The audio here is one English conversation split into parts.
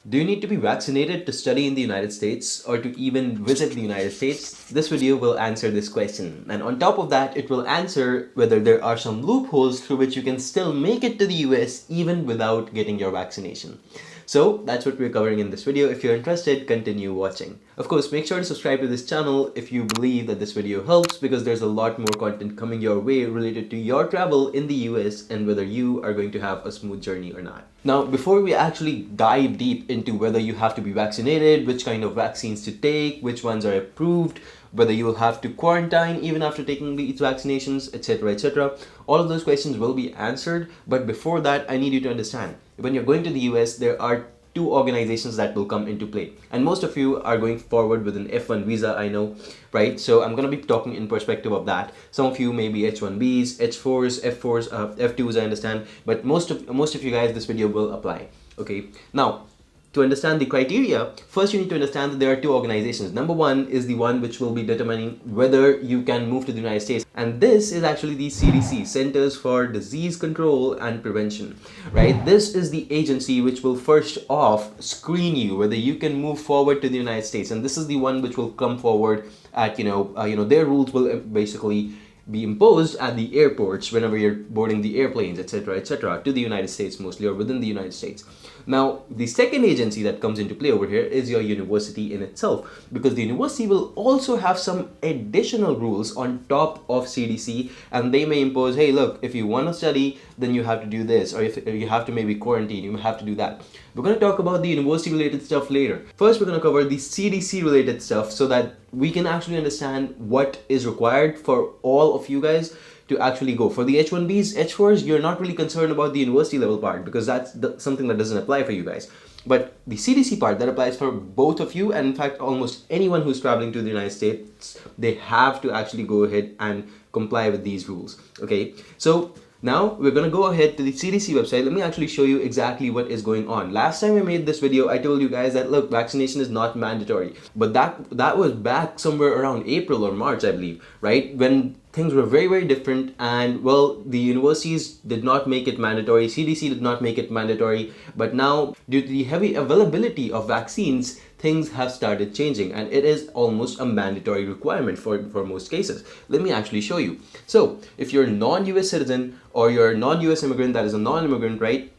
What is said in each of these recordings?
Do you need to be vaccinated to study in the United States or to even visit the United States? This video will answer this question. And on top of that, it will answer whether there are some loopholes through which you can still make it to the US even without getting your vaccination. So that's what we're covering in this video. If you're interested, continue watching. Of course, make sure to subscribe to this channel if you believe that this video helps, because there's a lot more content coming your way related to your travel in the US and whether you are going to have a smooth journey or not. Now, before we actually dive deep into whether you have to be vaccinated, which kind of vaccines to take, which ones are approved, whether you will have to quarantine even after taking these vaccinations, etc., etc., all of those questions will be answered. But before that, I need you to understand, when you're going to the US, there are two organizations that will come into play, and most of you are going forward with an F1 visa, I know, right? So I'm going to be talking in perspective of that. Some of you may be H1Bs, H4s, F4s, F2s, I understand, but most of you guys, this video will apply. Okay, now to understand the criteria, first you need to understand that there are two organizations. Number one is the one which will be determining whether you can move to the United States. And this is actually the CDC, Centers for Disease Control and Prevention, right? This is the agency which will first off screen you whether you can move forward to the United States. And this is the one which will come forward at, their rules will basically be imposed at the airports whenever you're boarding the airplanes, etc., etc., to the United States mostly, or within the United States. Now, the second agency that comes into play over here is your university in itself, because the university will also have some additional rules on top of CDC, and they may impose, hey, look, if you want to study, then you have to do this, or if you have to maybe quarantine, you have to do that. We're going to talk about the university related stuff later. First, we're going to cover the CDC related stuff so that we can actually understand what is required for all of you guys to actually go. For the H1Bs, H4s, you're not really concerned about the university level part, because that's something that doesn't apply for you guys. But the CDC part, that applies for both of you, and in fact almost anyone who's traveling to the United States, they have to actually go ahead and comply with these rules. Okay, so now we're going to go ahead to the CDC website. Let me actually show you exactly what is going on. Last time I made this video, I told you guys that, look, vaccination is not mandatory. But that was back somewhere around April or March, I believe, right? When things were very, very different, and well, the universities did not make it mandatory, CDC did not make it mandatory, but now due to the heavy availability of vaccines, things have started changing, and it is almost a mandatory requirement for most cases. Let me actually show you. So if you're a non-US citizen or you're a non-US immigrant, that is a non-immigrant, right,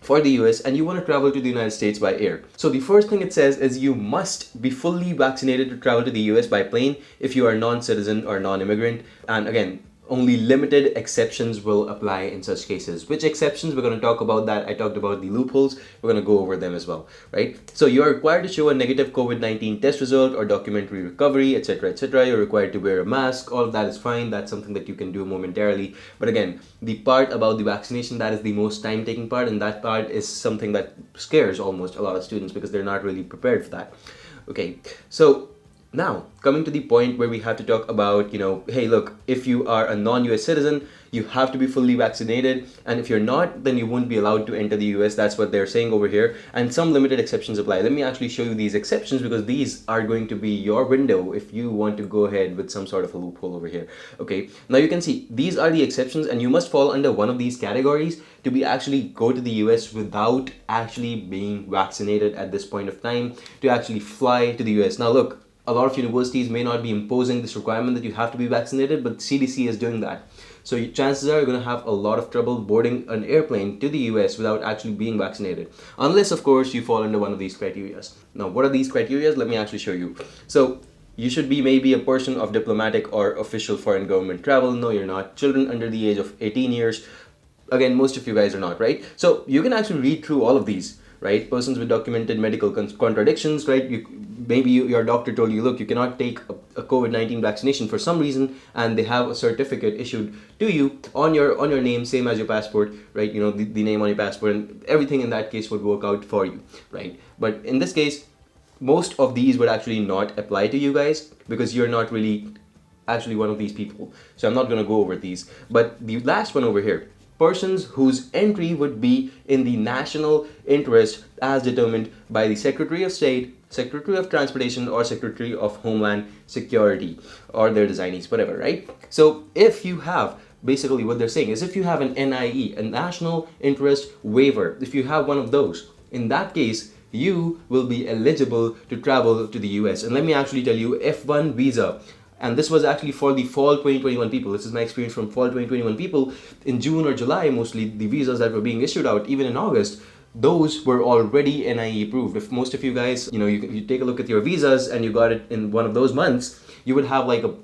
for the US, and you want to travel to the United States by air. So the first thing it says is you must be fully vaccinated to travel to the US by plane if you are non-citizen or non-immigrant. And again, only limited exceptions will apply in such cases. Which exceptions? We're going to talk about that. I talked about the loopholes. We're going to go over them as well, right? So you are required to show a negative COVID-19 test result or documentary recovery, etc., etc. You're required to wear a mask. All of that is fine. That's something that you can do momentarily. But again, the part about the vaccination, that is the most time-taking part, and that part is something that scares almost a lot of students because they're not really prepared for that. Okay, so now, coming to the point where we have to talk about, hey, look, if you are a non-US citizen, you have to be fully vaccinated, and if you're not, then you won't be allowed to enter the US. That's what they're saying over here, and some limited exceptions apply. Let me actually show you these exceptions, because these are going to be your window if you want to go ahead with some sort of a loophole over here. Okay, now you can see these are the exceptions, and you must fall under one of these categories to be actually go to the US without actually being vaccinated at this point of time, to actually fly to the US. Now look, a lot of universities may not be imposing this requirement that you have to be vaccinated, but CDC is doing that. So chances are you're going to have a lot of trouble boarding an airplane to the US without actually being vaccinated. Unless, of course, you fall under one of these criteria. Now, what are these criteria? Let me actually show you. So you should be maybe a person of diplomatic or official foreign government travel. No, you're not. Children under the age of 18 years. Again, most of you guys are not, right? So you can actually read through all of these, right? Persons with documented medical contradictions, right? Maybe your doctor told you, look, you cannot take a COVID-19 vaccination for some reason, and they have a certificate issued to you on your name, same as your passport, right? The name on your passport, and everything in that case would work out for you, right? But in this case, most of these would actually not apply to you guys, because you're not really actually one of these people. So I'm not going to go over these. But the last one over here, persons whose entry would be in the national interest as determined by the Secretary of State, Secretary of Transportation, or Secretary of Homeland Security, or their designees, whatever, right? So if you have, basically what they're saying is, if you have an NIE, a National Interest Waiver, if you have one of those, in that case, you will be eligible to travel to the US. And let me actually tell you, F1 visa, and this was actually for the fall 2021 people. This is my experience from fall 2021 people. In June or July, mostly the visas that were being issued out, even in August, those were already NIE approved. If most of you guys, you take a look at your visas and you got it in one of those months, you would have like a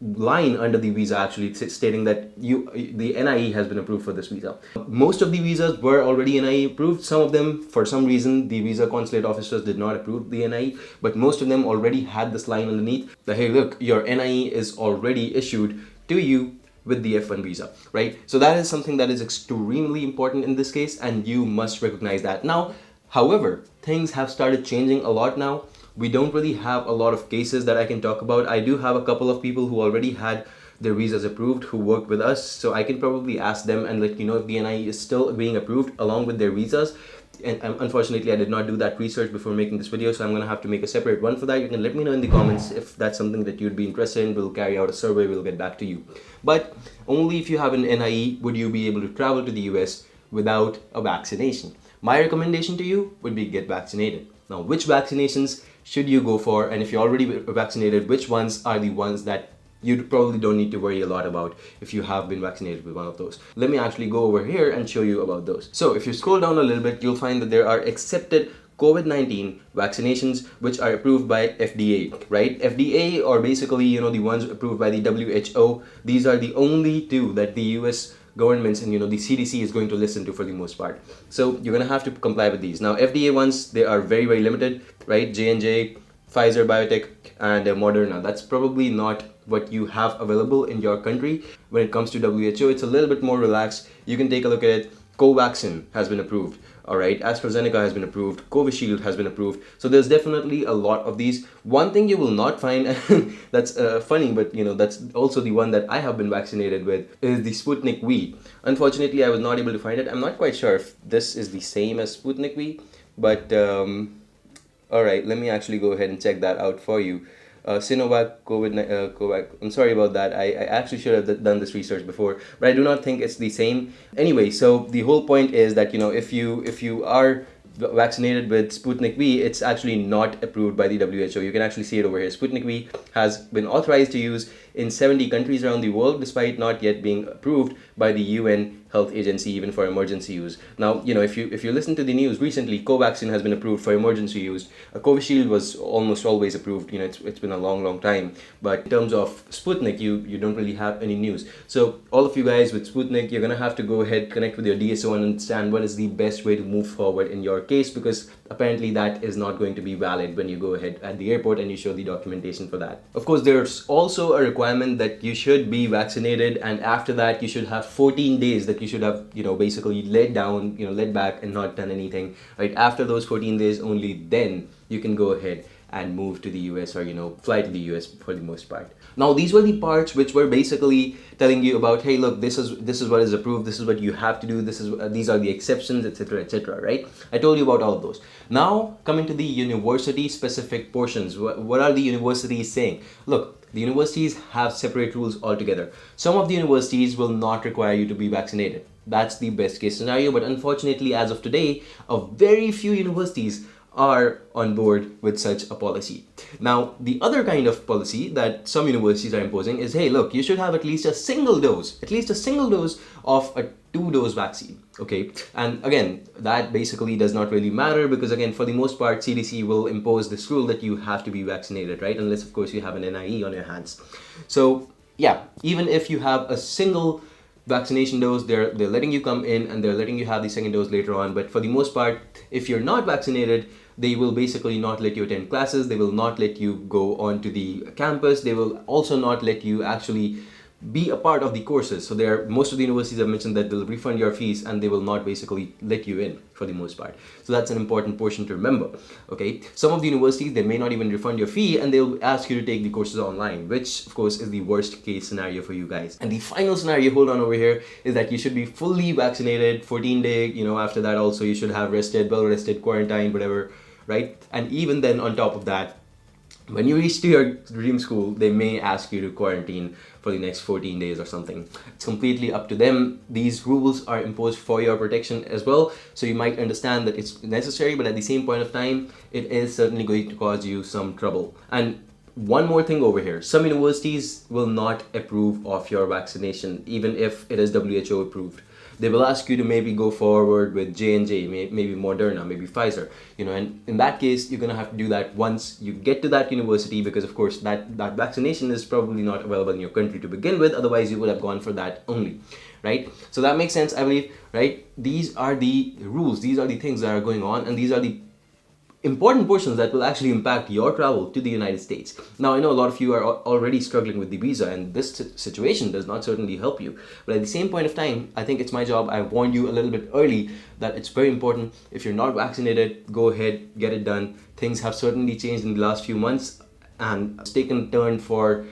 line under the visa actually stating that the NIE has been approved for this visa. Most of the visas were already NIE approved. Some of them, for some reason, the visa consulate officers did not approve the NIE, but most of them already had this line underneath that, hey, look, your NIE is already issued to you with the F1 visa, right? So that is something that is extremely important in this case, and you must recognize that. Now, however, things have started changing a lot now. We don't really have a lot of cases that I can talk about. I do have a couple of people who already had their visas approved who work with us, so I can probably ask them and let you know if the NIE is still being approved along with their visas. And unfortunately, I did not do that research before making this video, so I'm going to have to make a separate one for that. You can let me know in the comments if that's something that you'd be interested in. We'll carry out a survey, we'll get back to you. But only if you have an NIE would you be able to travel to the US without a vaccination. My recommendation to you would be get vaccinated. Now, which vaccinations should you go for? And if you're already vaccinated, which ones are the ones that you probably don't need to worry a lot about if you have been vaccinated with one of those? Let me actually go over here and show you about those. So if you scroll down a little bit, you'll find that there are accepted COVID-19 vaccinations which are approved by FDA, right? FDA, or basically, the ones approved by the WHO. These are the only two that the US governments and the CDC is going to listen to for the most part. So you're going to have to comply with these. Now, FDA ones, they are very, very limited, right? J&J, Pfizer, Biotech, and Moderna. That's probably not what you have available in your country. When it comes to WHO, it's a little bit more relaxed. You can take a look at it. Covaxin has been approved. All right, AstraZeneca has been approved, Covishield has been approved. So there's definitely a lot of these. One thing you will not find, that's funny, but that's also the one that I have been vaccinated with, is the Sputnik V. Unfortunately, I was not able to find it. I'm not quite sure if this is the same as Sputnik V, but all right, let me actually go ahead and check that out for you. Sinovac, Covax. I'm sorry about that. I actually should have done this research before, but I do not think it's the same. Anyway, so the whole point is that if you are vaccinated with Sputnik V, it's actually not approved by the WHO. You can actually see it over here. Sputnik V has been authorized to use in 70 countries around the world, despite not yet being approved by the UN Health Agency, even for emergency use. Now, if you listen to the news recently, Covaxin has been approved for emergency use. Covishield was almost always approved. It's been a long time. But in terms of Sputnik, you don't really have any news. So all of you guys with Sputnik, you're gonna have to go ahead, connect with your DSO and understand what is the best way to move forward in your case, because apparently that is not going to be valid when you go ahead at the airport and you show the documentation for that. Of course, there's also a requirement that you should be vaccinated, and after that you should have 14 days that you should have basically laid down, laid back and not done anything, right? After those 14 days only, then you can go ahead and move to the US, or fly to the US for the most part. Now, these were the parts which were basically telling you about, hey, look, this is what is approved, this is what you have to do, these are the exceptions, etc., etc., right? I told you about all of those. Now, coming to the university specific portions, what are the universities saying? Look, the universities have separate rules altogether. Some of the universities will not require you to be vaccinated. That's the best case scenario, but unfortunately, as of today, a very few universities are on board with such a policy. Now, the other kind of policy that some universities are imposing is, hey, look, you should have at least a single dose of a 2-dose vaccine, okay? And again, that basically does not really matter, because again, for the most part, CDC will impose this rule that you have to be vaccinated, right? Unless, of course, you have an NIE on your hands. So yeah, even if you have a single vaccination dose, they're letting you come in and they're letting you have the second dose later on. But for the most part, if you're not vaccinated, they will basically not let you attend classes. They will not let you go onto the campus. They will also not let you actually be a part of the courses. So most of the universities have mentioned that they'll refund your fees and they will not basically let you in for the most part. So that's an important portion to remember, okay? Some of the universities, they may not even refund your fee and they'll ask you to take the courses online, which of course is the worst case scenario for you guys. And the final scenario, hold on over here, is that you should be fully vaccinated, 14-day, after that also you should have rested, well rested, quarantined, whatever, right? And even then on top of that, When you reach to your dream school, they may ask you to quarantine for the next 14 days or something. It's completely up to them. These rules are imposed for your protection as well, so you might understand that it's necessary, but at the same point of time, it is certainly going to cause you some trouble. And one more thing over here, some universities will not approve of your vaccination even if it is WHO approved. They will ask you to maybe go forward with J&J, maybe Moderna, maybe Pfizer, and in that case, you're going to have to do that once you get to that university, because of course that vaccination is probably not available in your country to begin with. Otherwise, you would have gone for that only, right? So that makes sense, I believe, right? These are the rules, these are the things that are going on, and these are the important portions that will actually impact your travel to the United States. Now, I know a lot of you are already struggling with the visa, and this situation does not certainly help you. But at the same point of time, I think it's my job. I warned you a little bit early that it's very important. If you're not vaccinated, go ahead, get it done. Things have certainly changed in the last few months, and it's taken a turn for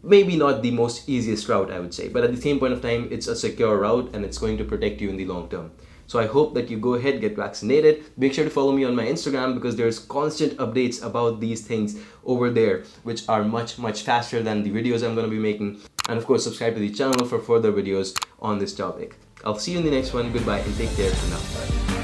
maybe not the most easiest route, I would say, but at the same point of time, it's a secure route and it's going to protect you in the long term. So I hope that you go ahead, get vaccinated. Make sure to follow me on my Instagram, because there's constant updates about these things over there, which are much faster than the videos I'm going to be making. And of course, subscribe to the channel for further videos on this topic. I'll see you in the next one. Goodbye and take care for now.